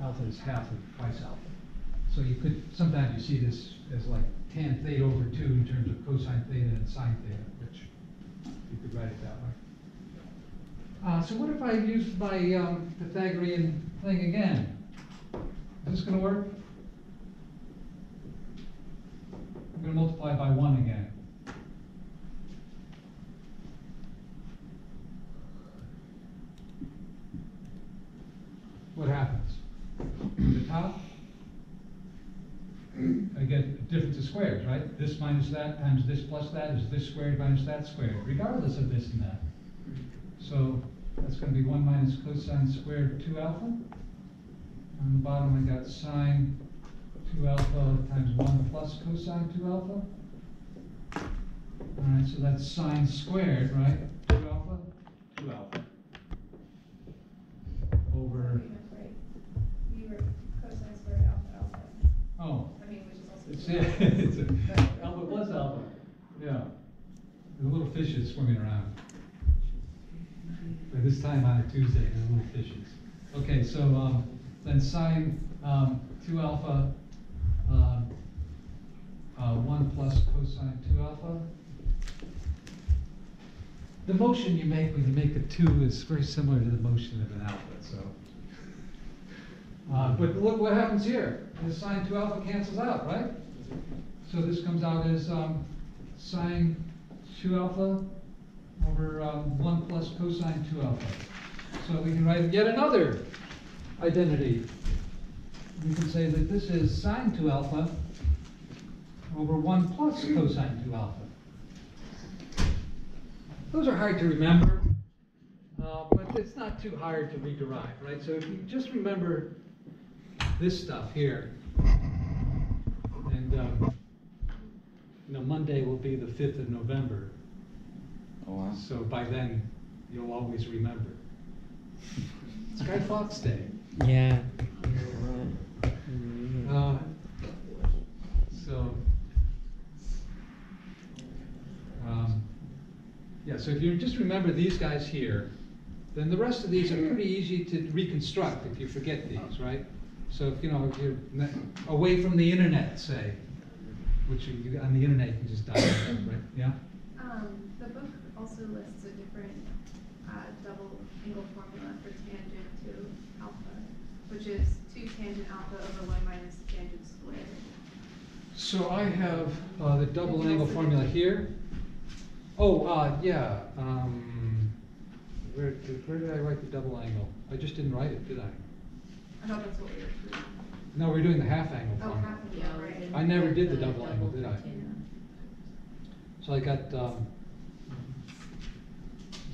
alpha is half of twice alpha. So you could, sometimes you see this as like tan theta over 2 in terms of cosine theta and sine theta, which you could write it that way. So what if I used my Pythagorean thing again? Is this going to work? I'm going to multiply by 1 again. What happens? At the top, I get a difference of squares, right? This minus that times this plus that is this squared minus that squared, regardless of this and that. So that's going to be 1 minus cosine squared 2 alpha. On the bottom, I got sine 2 alpha times 1 plus cosine 2 alpha. All right, so that's sine squared, right? 2 alpha, 2 alpha. Over. We were cosine squared alpha alpha. Oh. I mean, which is also. It's alpha plus alpha. Yeah. There's little fishes swimming around. By this time on a Tuesday, there's little fishes. Okay, so then sine 2 alpha 1 plus cosine 2 alpha. The motion you make when you make a 2 is very similar to the motion of an alpha. So, but look what happens here. The sine 2 alpha cancels out, right? So this comes out as sine 2 alpha over 1 plus cosine 2 alpha. So we can write yet another identity. We can say that this is sine 2 alpha over 1 plus cosine 2 alpha. Those are hard to remember, but it's not too hard to rederive, right? So if you just remember this stuff here, and Monday will be the 5th of November. Oh, wow. So by then, you'll always remember. It's Guy Fawkes Day. Yeah. Yeah, so if you just remember these guys here, then the rest of these are pretty easy to reconstruct if you forget these, right? So if you're away from the internet, say, which on the internet you can just dial, right? Yeah. The book also lists a different double angle formula for tangent to alpha, which is 2 tangent alpha over 1 minus tangent squared. So I have the double angle formula here. Oh, yeah. Where did I write the double angle? I just didn't write it, did I? I thought that's what we were doing. No, we're doing the half angle Oh, formula. half of it, right. I never did the double angle, did I? So I got,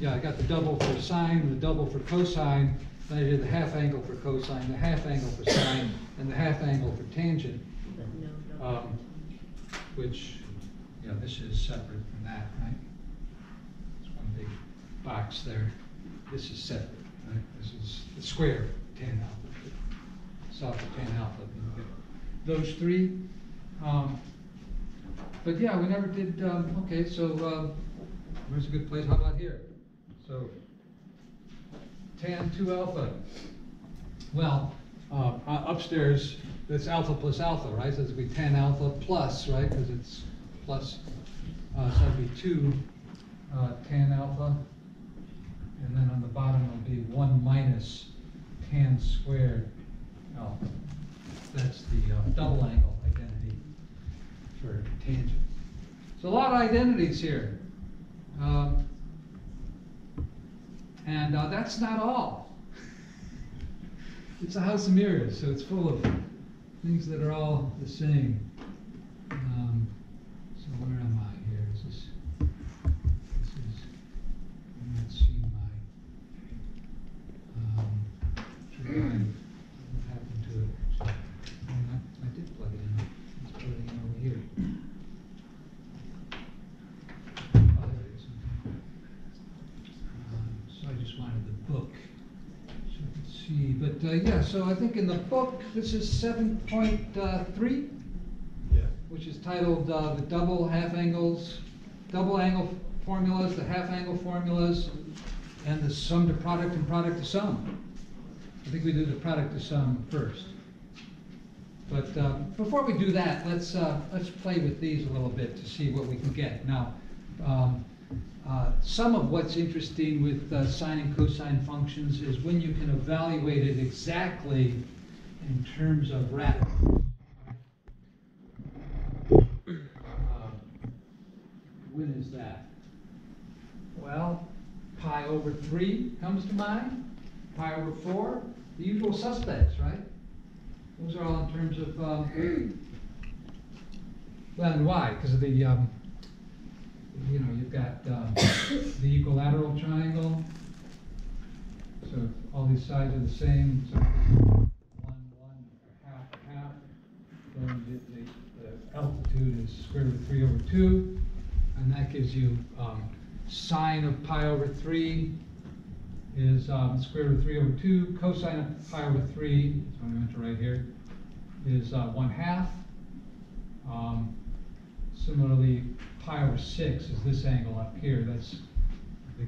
I got the double for sine, the double for cosine, then I did the half angle for cosine, the half angle for sine, and the half angle for tangent, which, this is separate from that, right? It's one big box there. This is separate, right? This is the square of tan alpha, south of tan alpha. Those three. But yeah, we never did, okay, so where's a good place? How about here? So tan 2 alpha. Well, upstairs, that's alpha plus alpha, right? So it's going to be tan alpha plus, right? Because it's plus, so it'll be 2 tan alpha. And then on the bottom will be 1 minus tan squared alpha. That's the double angle identity for tangent. So a lot of identities here. And that's not all. It's a house of mirrors, so it's full of things that are all the same. So where am I here? This is, I'm not seeing my, what happened to it? So, I did plug it in. Let's plug it in over here. Oh, there it is. So I just wanted the book. So I could see, but yeah, so I think in the book, this is 7.3, which is titled the double angle formulas, the half angle formulas, and the sum to product and product to sum. I think we do the product to sum first. But before we do that, let's play with these a little bit to see what we can get. Now, some of what's interesting with sine and cosine functions is when you can evaluate it exactly in terms of radicals. When is that? Well, pi over 3 comes to mind, pi over 4, the usual suspects, right? Those are all in terms of, well, and why? Because of the, you know, you've got the equilateral triangle, so all these sides are the same, so 1, 1, or half, then the altitude is square root of 3 over 2, and that gives you sine of pi over 3 is square root of 3 over 2. Cosine of pi over 3, that's what I meant to write here, is 1/2. Similarly, pi over 6 is this angle up here. That's the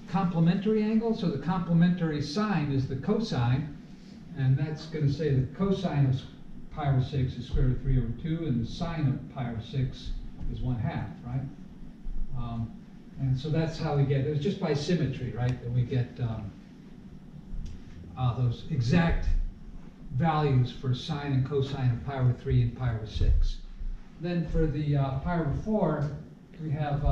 complementary angle. So the complementary sine is the cosine, and that's going to say the cosine of pi over 6 is square root of 3 over 2, and the sine of pi over 6 is 1/2, right? And so that's how we get, it's just by symmetry, right, that we get those exact values for sine and cosine of pi over 3 and pi over 6. Then for the pi over 4, we have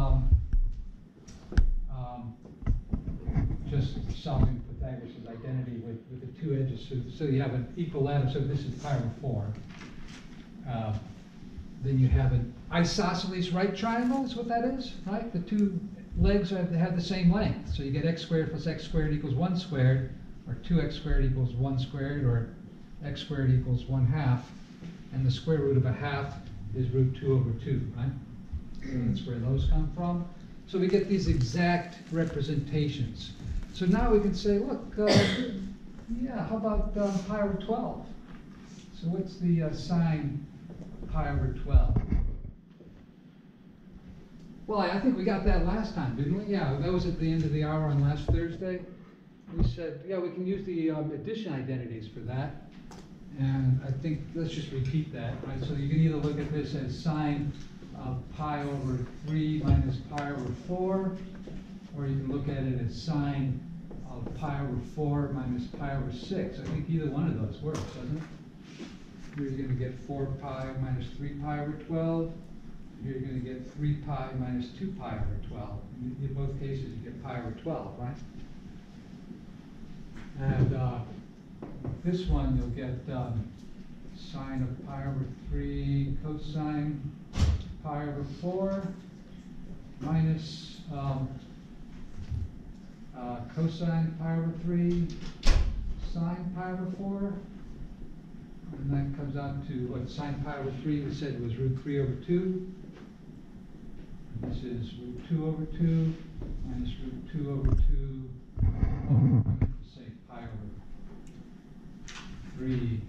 just solving Pythagoras' identity with the two edges. So you have an equilateral, so this is pi over 4. Then you have an isosceles right triangle, is what that is, right? The two legs have the same length. So you get x squared plus x squared equals 1 squared, or 2x squared equals 1 squared, or x squared equals 1/2. And the square root of 1/2 is root 2 over 2, right? So that's where those come from. So we get these exact representations. So now we can say, look, yeah, how about pi over 12? So what's the sine pi over 12? Well, I think we got that last time, didn't we? Yeah, that was at the end of the hour on last Thursday. We said, yeah, we can use the addition identities for that. And I think, let's just repeat that, right? So you can either look at this as sine of pi over 3 minus pi over 4, or you can look at it as sine of pi over 4 minus pi over 6. I think either one of those works, doesn't it? Here you're going to get 4 pi minus 3 pi over 12. Here you're going to get 3 pi minus 2 pi over 12. In both cases, you get pi over 12, right? And this one, you'll get sine of pi over 3 cosine pi over 4 minus cosine pi over 3 sine pi over 4. And that comes out to what sine pi over 3 we said was root 3 over 2. And this is root 2 over 2 minus root 2 over 2. Say pi over 3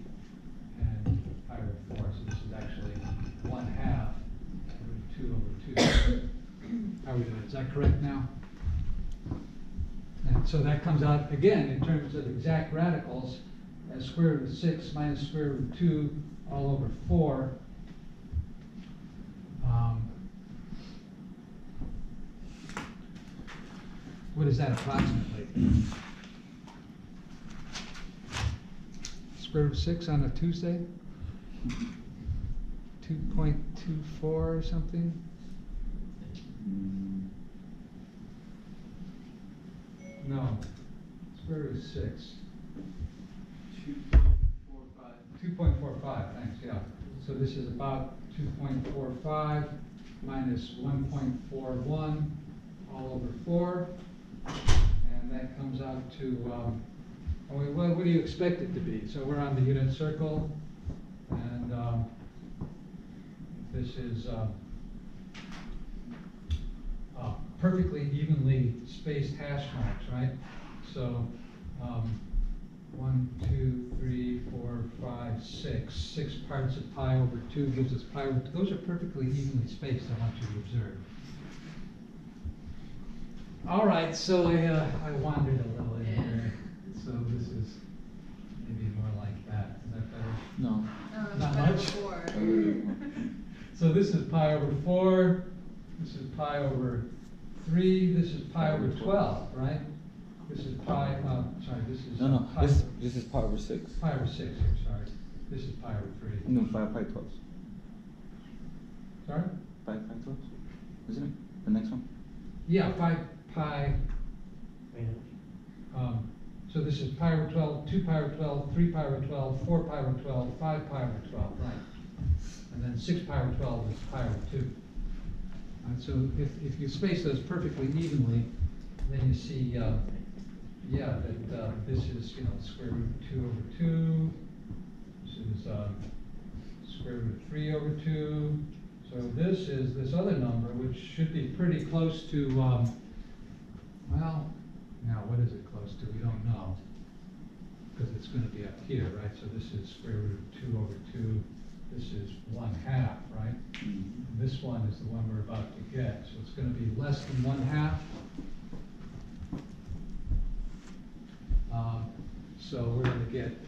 and pi over 4. So this is actually 1/2 root 2 over 2. How are we doing? Is that correct now? And so that comes out again in terms of exact radicals as square root of 6 minus square root of 2 all over 4. What is that approximately? Square root of 6 on a Tuesday? 2.24 or something? No. Square root of 6. 2.45, thanks, yeah. So this is about 2.45 minus 1.41 all over 4. And that comes out to, what do you expect it to be? So we're on the unit circle, and this is perfectly evenly spaced hash marks, right? So 1, 2, 3, 4, 5, 6. 6 parts of pi over 2 gives us pi over 2. Those are perfectly evenly spaced, I want you to observe. All right, so I wandered a little in here. So this is maybe more like that. Is that better? No. Not better much? before. So this is pi over 4, this is pi over 3, this is pi over 12, right? This is pi, sorry, this is. No, pi over- this is pi over 6. Pi over 6, I'm sorry. This is pi over 3. No, pi 12. Sorry? Pi 12, isn't it? The next one? Yeah, pi, so this is pi over 12, 2 pi over 12, 3 pi over 12, 4 pi over 12, 5 pi over 12, right? And then 6 pi over 12 is pi over 2. So if you space those perfectly evenly, then you see, yeah, that this is, square root of 2 over 2. This is square root of 3 over 2. So this is this other number, which should be pretty close to, well, now what is it close to? We don't know. Because it's going to be up here, right? So this is square root of 2 over 2. This is 1/2, right? And this one is the one we're about to get. So it's going to be less than 1/2. So we're going to get